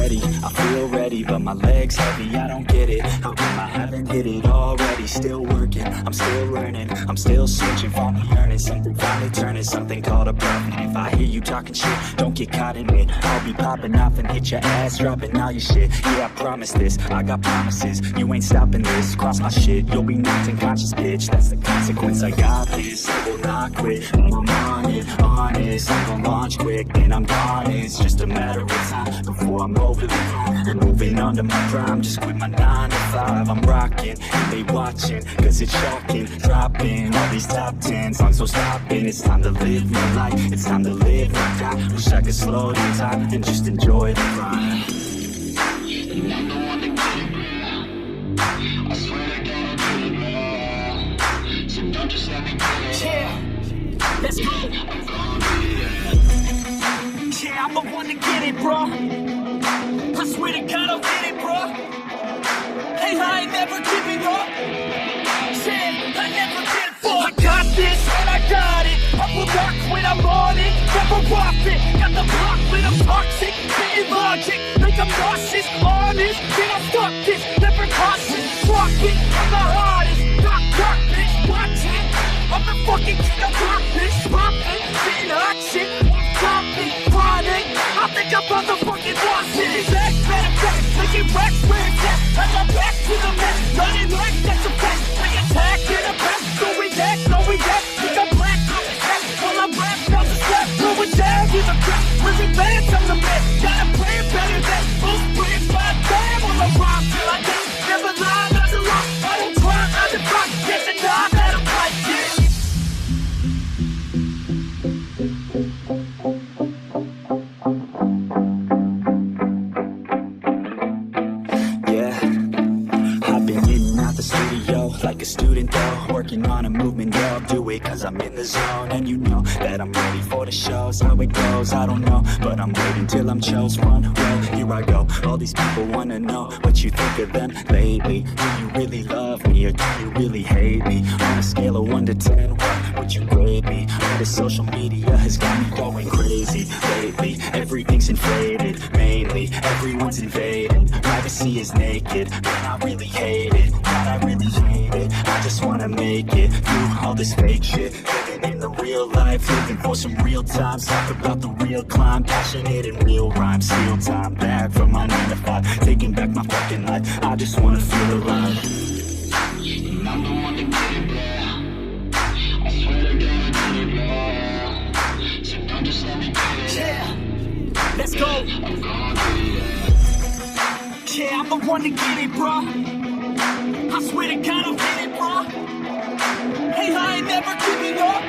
ready, I feel ready, but my legs heavy, I don't get it. How come I haven't hit it already? Still working, I'm still learning, I'm still searching, finally earning something, finally turning something called a profit. If I hear you talking shit, don't get caught in it. I'll be popping off and hit your ass, dropping all your shit. Yeah, I promise this, I got promises, you ain't stopping this. Cross my shit, you'll be knocked unconscious, bitch. That's the consequence, I got this, I will not quit. I'm on it, honest, I'm gonna launch quick, then I'm gone. It's just a matter of time before I'm over the line and moving on to my prime. Just quit my 9 to 5, I'm rocking and they watching, cause it's shocking. Dropping all these top 10 songs, so stopping. It's time to live my life, it's time to live my die. Wish I could slow down time and just enjoy the ride. And I'm the one to get it, I swear to God I'll do it, man. So don't just let me get it. Yeah, let's go. I'm gonna be it. Yeah, I'm the one to get it, bro. I swear to God I'll get it, bro. Hey, I ain't never giving up. Yeah, I never give up. I got this and I got it. I will not quit, I'm on it. Never profit. Got the block when I'm toxic. Spitting logic, like I'm nauseous. Honest, then I'm stuck this. Never cautious. Rock it, I'm the hardest. Knock, bitch, watch it. I'm the fucking king of rock, bitch. Poppin', spitting hot shit. Topic, chronic. I think I'm motherfucking lost it. It's back, better back. Making racks where it's at. I got back to the mess. Running like that's a fact. We attack in the best. So we act, no we act. We got black on the back. While I'm rap, down the strap. Throw it down, give a crap. We're advanced on the bed. Gotta play it better than most players. My damn on the rock till I die. Never lie, not to lie. I don't try, I defy. Get the dog out of my shit. Like a student though, working on a movement, yeah, I'll do it cause I'm in the zone. And you know that I'm ready for the shows. How it goes, I don't know, but I'm waiting till I'm chose. One way, here I go. All these people wanna know what you think of them lately. Do you really love me or do you really hate me? On a scale of 1 to 10, what would you grade me? All the social media has got me going crazy lately. Everything's inflated, mainly everyone's invaded. Privacy is naked, man, I really hate it. God, I really hate it. I just wanna make it through all this fake shit. Living in the real life, looking for some real time. Talk about the real climb, passionate in real rhymes. Steal time back from my 9 to 5, taking back my fucking life. I just wanna feel alive. And I'm the one to get it, bro. I swear to God I get it, bro. So don't just let me get it. Yeah, let's go. I'm gonna be it. Yeah, I'm the one to get it, bro. I swear to God I'll get it, bro. Hey, I ain't never giving up.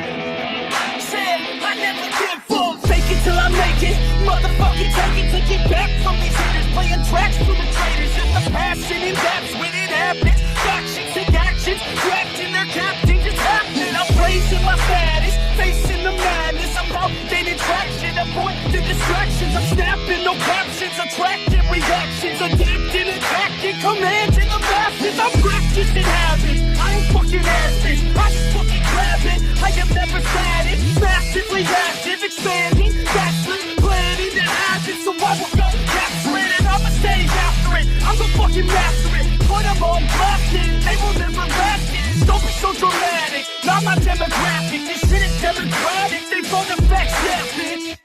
Said I never give up. Fake it till I make it. Motherfucking take it back from these haters. Playing tracks for the traitors. It's the passion and that's when it happens. Actions and actions, trapped in their captain. Just happening. I'm raising my status, facing the madness. I'm out gaining traction. Avoid the distractions. I'm snapping, no captions. Attracting reactions. Adapting, attacking, commanding the masses. I'm practicing habits. I ain't fucking asses. I just fucking grab it. I am never static. Massively active, expanding, backslid, planning and acting. So I will go capture it and I'ma stay after it. I'm gonna fucking master it. Put them on blasting. They will never last it. Don't be so dramatic. Not my demographic. This shit is democratic. They phone the facts, yeah, bitch.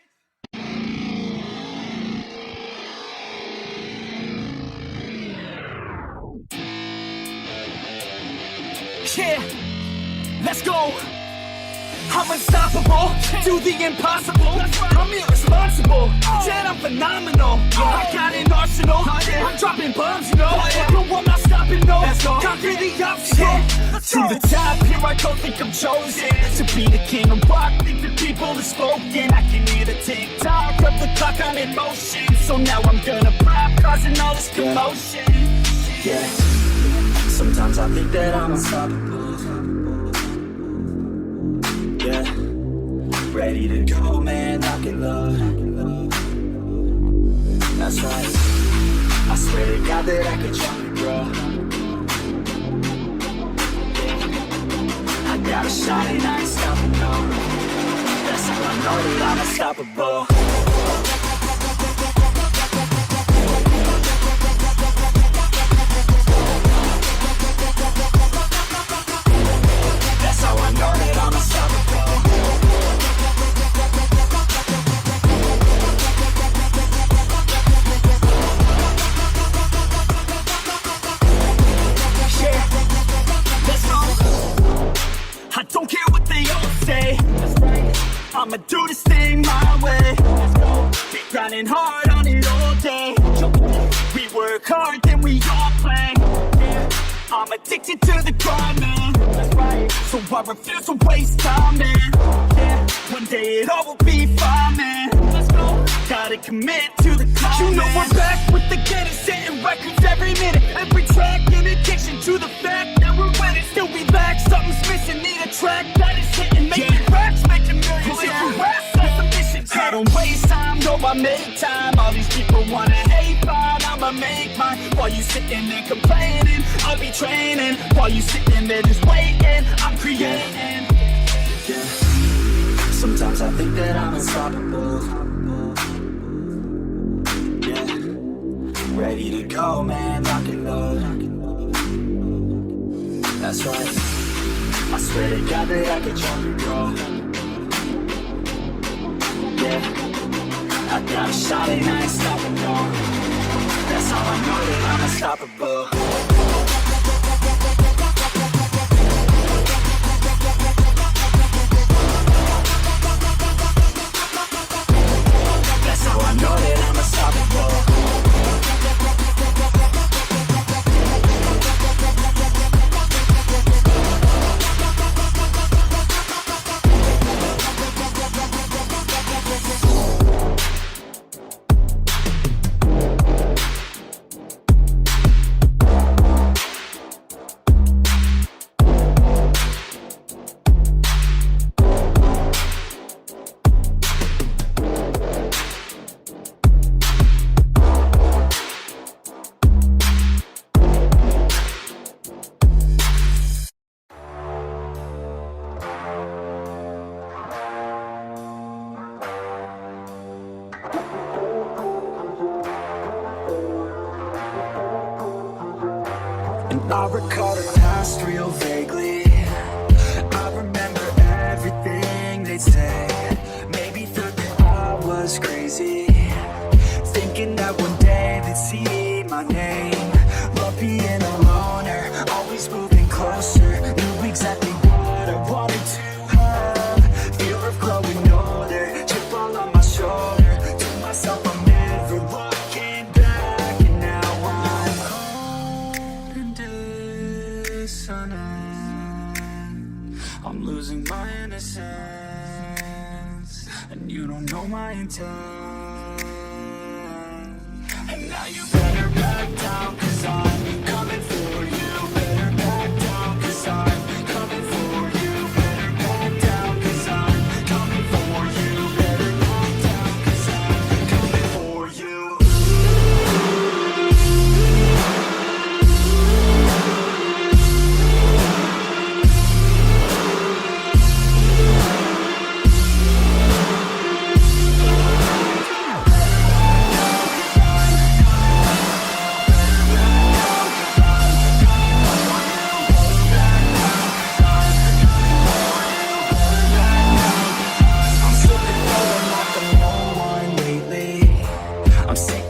Yeah, let's go. I'm unstoppable, do the impossible. I'm irresponsible, said I'm phenomenal. I got an arsenal, I'm dropping bombs, you know. No, I'm not stopping, no. Conquer the obstacle. To the top, here I go, think I'm chosen to be the king of rock, think the people have spoken. I can hear the tick-tock of the clock, I'm in motion. So now I'm gonna pop, causing all this commotion. Yeah, sometimes I think that I'm unstoppable. Yeah, ready to go, man, knocking love. That's right, I swear to God that I could jump it, bro. Yeah. I got a shot and I ain't stopping, no. That's how I know that I'm unstoppable. I'ma do this thing my way. Been grinding hard on it all day. We work hard, then we all play. I'm addicted to the grind, man. So I refuse to waste time, man. One day it all will be fine, man. Gotta commit to the call, you know man. We're back with the getting, setting records every minute, every track, in addiction to the fact that we're winning. Still we lack, something's missing, need a track that is hitting, making racks, making millions. If you rap, that's a mission. I don't waste time, no, I make time. All these people wanna hate, fine, I'ma make mine. While you sitting there complaining, I'll be training. While you sitting there just waiting, I'm creating. Sometimes I think that I'm unstoppable. Ready to go, man, rock and roll. That's right. I swear to God that I could jump and roll. Yeah, I got a shot and I ain't stopping, no. That's how I know that I'm unstoppable. That's how I know that I'm unstoppable. I recall the past real vaguely. I remember everything they'd say. Maybe thought that I was crazy, thinking that one day they'd see my name. Love being a loner, always moving closer. Knew exactly what I wanted to have. Fear of growing older, chip all on my shoulder. Told myself I'm never looking back, and now I'm cold and dissonant. I'm losing my innocence, and you don't know my intent. And now you better back down, 'cause I'm coming for you. Better back down, 'cause I'm coming for you. Better back down, 'cause I'm coming for you. Better back down, 'cause I'm coming for you. I'm sick